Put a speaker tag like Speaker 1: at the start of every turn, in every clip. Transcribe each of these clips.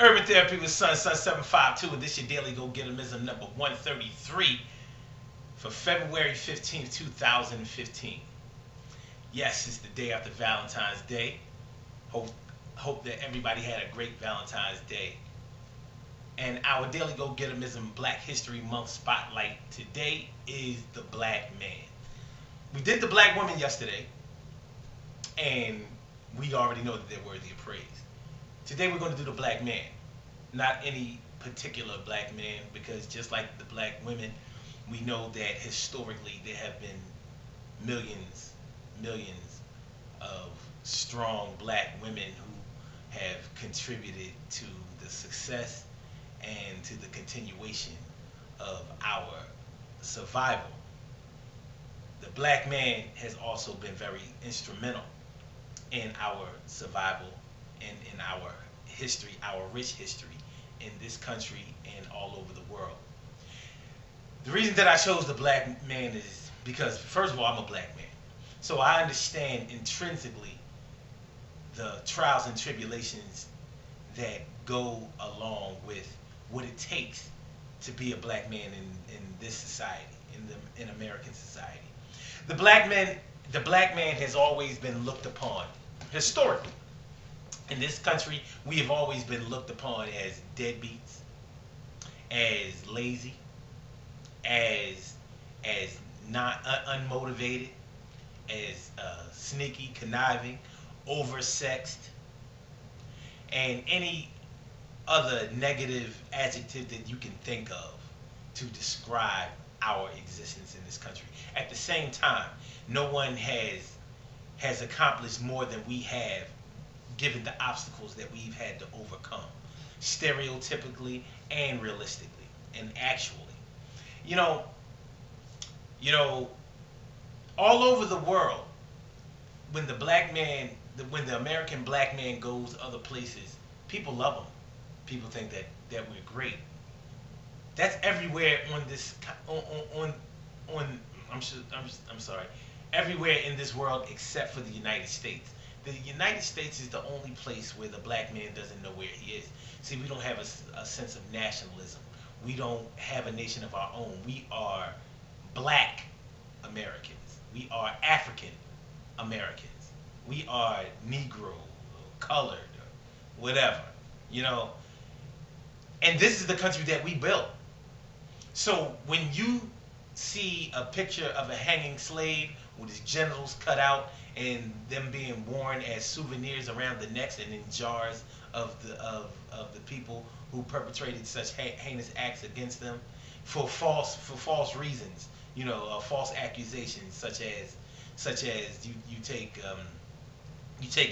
Speaker 1: Urban Therapy with Sun 752, and this your daily Gogetemism number 133 for February 15th, 2015. Yes, it's the day after Valentine's Day. Hope hope that everybody had a great Valentine's Day. And our daily Gogetemism Black History Month spotlight today is the black man. We did the black woman yesterday, and we already know that they're worthy of praise. Today we're going to do the black man. Not any particular black man, because just like the black women, we know that historically there have been millions of strong black women who have contributed to the success and to the continuation of our survival. The black man has also been very instrumental in our survival and in our history, our rich history in this country and all over the world. The reason that I chose the black man is because, first of all, I'm a black man. So I understand intrinsically the trials and tribulations that go along with what it takes to be a black man in this society, in American society. The black man has always been looked upon historically. In this country, we have always been looked upon as deadbeats, as lazy, as not unmotivated, as sneaky, conniving, oversexed, and any other negative adjective that you can think of to describe our existence in this country. At the same time, no one has accomplished more than we have, given the obstacles that we've had to overcome, stereotypically and realistically and actually. You know, you know, all over the world, when when the American black man goes other places, people love him. People think that we're great. That's everywhere on this on I'm sorry, everywhere in this world except for the United States. The United States is the only place where the black man doesn't know where he is. See, we don't have a sense of nationalism. We don't have a nation of our own. We are black Americans. We are African Americans. We are Negro, colored, whatever, you know. And this is the country that we built. So when you see a picture of a hanging slave with his genitals cut out and them being worn as souvenirs around the necks and in jars of the people who perpetrated such heinous acts against them for false reasons, you know, false accusations, such as you take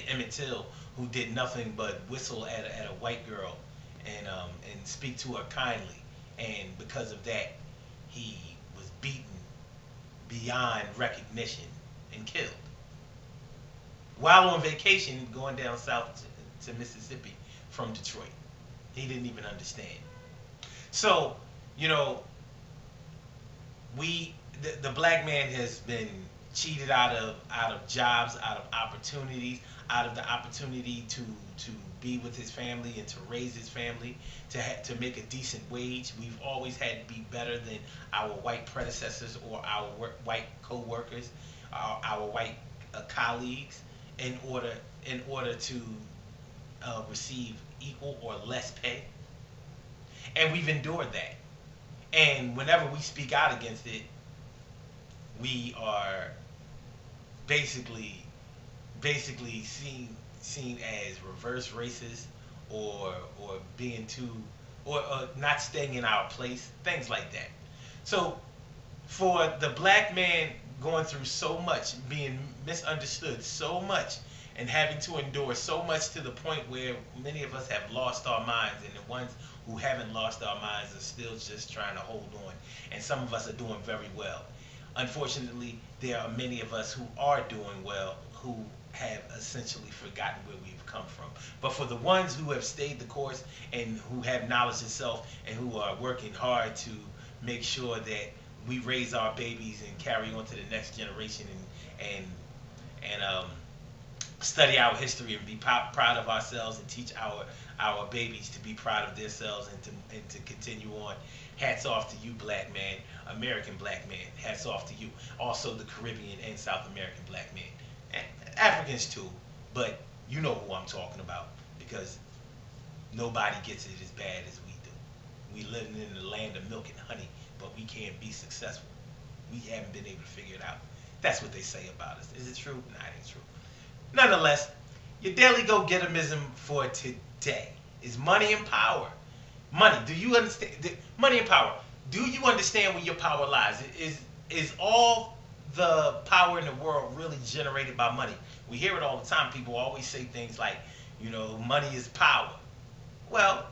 Speaker 1: Emmett Till, who did nothing but whistle at a white girl and speak to her kindly, and because of that he was beaten beyond recognition and killed while on vacation going down south to Mississippi from Detroit. He didn't even understand. So, you know, the black man has been cheated out of jobs, out of opportunities, out of the opportunity to be with his family and to raise his family, to make a decent wage. We've always had to be better than our white predecessors or our white co-workers, our white colleagues, in order to receive equal or less pay. And we've endured that. And whenever we speak out against it, we are basically seen as reverse racist, or being too, or not staying in our place, things like that. So for the black man going through so much, being misunderstood so much, and having to endure so much to the point where many of us have lost our minds, and the ones who haven't lost our minds are still just trying to hold on, and some of us are doing very well. Unfortunately, there are many of us who are doing well who have essentially forgotten where we've come from. But for the ones who have stayed the course and who have knowledge of self and who are working hard to make sure that we raise our babies and carry on to the next generation and study our history and be proud of ourselves and teach our babies to be proud of themselves and to continue on. Hats off to you, black man, American black man. Hats off to you. Also the Caribbean and South American black men. And Africans too, but you know who I'm talking about because nobody gets it as bad as we do. We live in the land of milk and honey, but we can't be successful. We haven't been able to figure it out. That's what they say about us. Is it true? Nah, it ain't true. Nonetheless, your daily Gogetemism for today is money and power. Money. Do you understand? Money and power. Do you understand where your power lies? Is all the power in the world really generated by money? We hear it all the time. People always say things like, money is power. Well,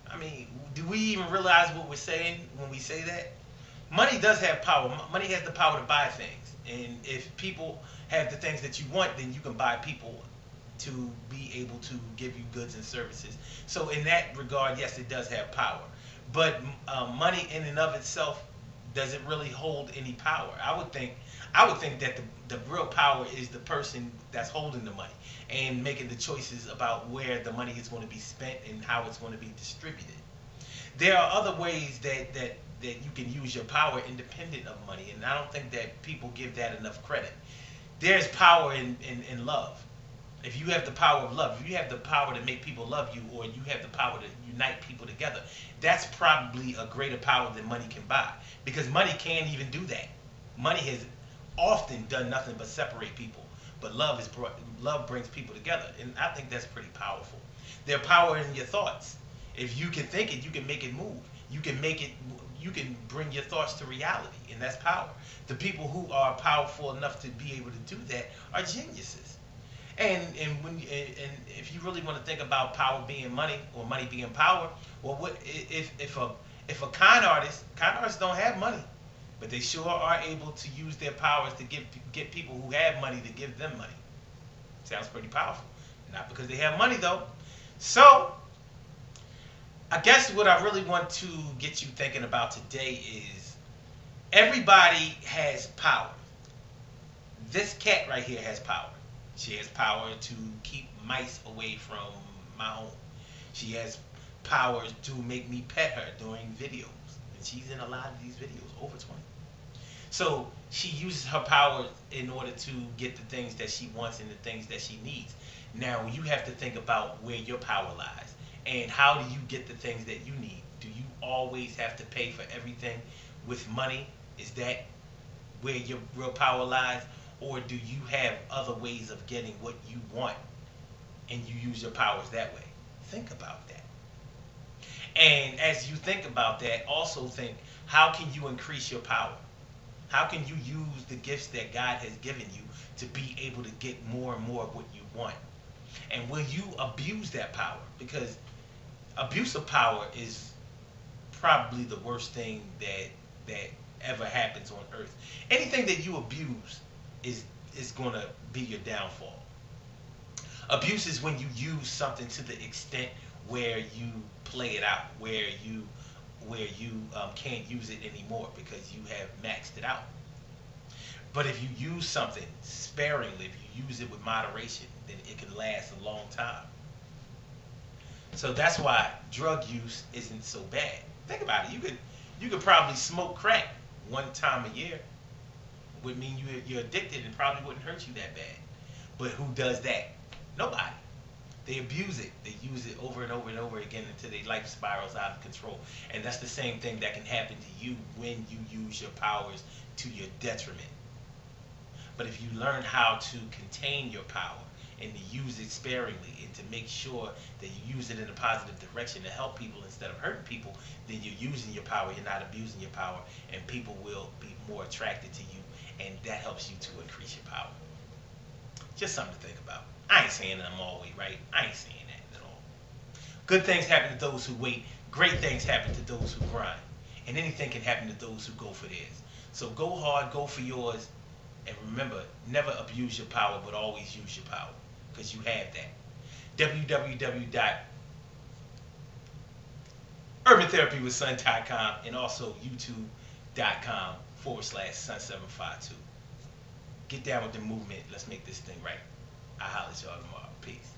Speaker 1: I mean, do we even realize what we're saying when we say that? Money does have power. Money has the power to buy things. And if people have the things that you want, then you can buy people to be able to give you goods and services. So in that regard, yes, it does have power. But money in and of itself doesn't really hold any power. I would think that the real power is the person that's holding the money and making the choices about where the money is going to be spent and how it's going to be distributed. There are other ways that you can use your power independent of money, and I don't think that people give that enough credit. There's power in love. If you have the power of love, if you have the power to make people love you, or you have the power to unite people together, that's probably a greater power than money can buy. Because money can't even do that. Money has often done nothing but separate people. But love brings people together, and I think that's pretty powerful. There's power in your thoughts. If you can think it, you can make it move. You can bring your thoughts to reality, and that's power. The people who are powerful enough to be able to do that are geniuses. And if you really want to think about power being money or money being power, well, what if a con artists don't have money, but they sure are able to use their powers to get people who have money to give them money. Sounds pretty powerful. Not because they have money though. So I guess what I really want to get you thinking about today is everybody has power. This cat right here has power. She has power to keep mice away from my home. She has power to make me pet her during videos. And she's in a lot of these videos, over 20. So she uses her power in order to get the things that she wants and the things that she needs. Now you have to think about where your power lies. And how do you get the things that you need? Do you always have to pay for everything with money? Is that where your real power lies? Or do you have other ways of getting what you want and you use your powers that way? Think about that. And as you think about that, also think, how can you increase your power? How can you use the gifts that God has given you to be able to get more and more of what you want? And will you abuse that power? Because abuse of power is probably the worst thing that ever happens on earth. Anything that you abuse is going to be your downfall. Abuse is when you use something to the extent where you play it out, where you can't use it anymore because you have maxed it out. But if you use something sparingly, if you use it with moderation, then it can last a long time. So that's why drug use isn't so bad. Think about it. You could probably smoke crack one time a year. Would mean you're addicted and probably wouldn't hurt you that bad. But who does that? Nobody. They abuse it. They use it over and over and over again until their life spirals out of control. And that's the same thing that can happen to you when you use your powers to your detriment. But if you learn how to contain your power and to use it sparingly and to make sure that you use it in a positive direction to help people instead of hurting people, then you're using your power, you're not abusing your power, and people will be more attracted to you, and that helps you to increase your power. Just something to think about. I ain't saying that I'm always right. I ain't saying that at all. Good things happen to those who wait. Great things happen to those who grind. And anything can happen to those who go for theirs. So go hard, go for yours, and remember, never abuse your power, but always use your power, because you have that. www.urban-therapy-with-sun.com and also youtube.com/sun752. Get down with the movement. Let's make this thing right. I'll holler at y'all tomorrow. Peace.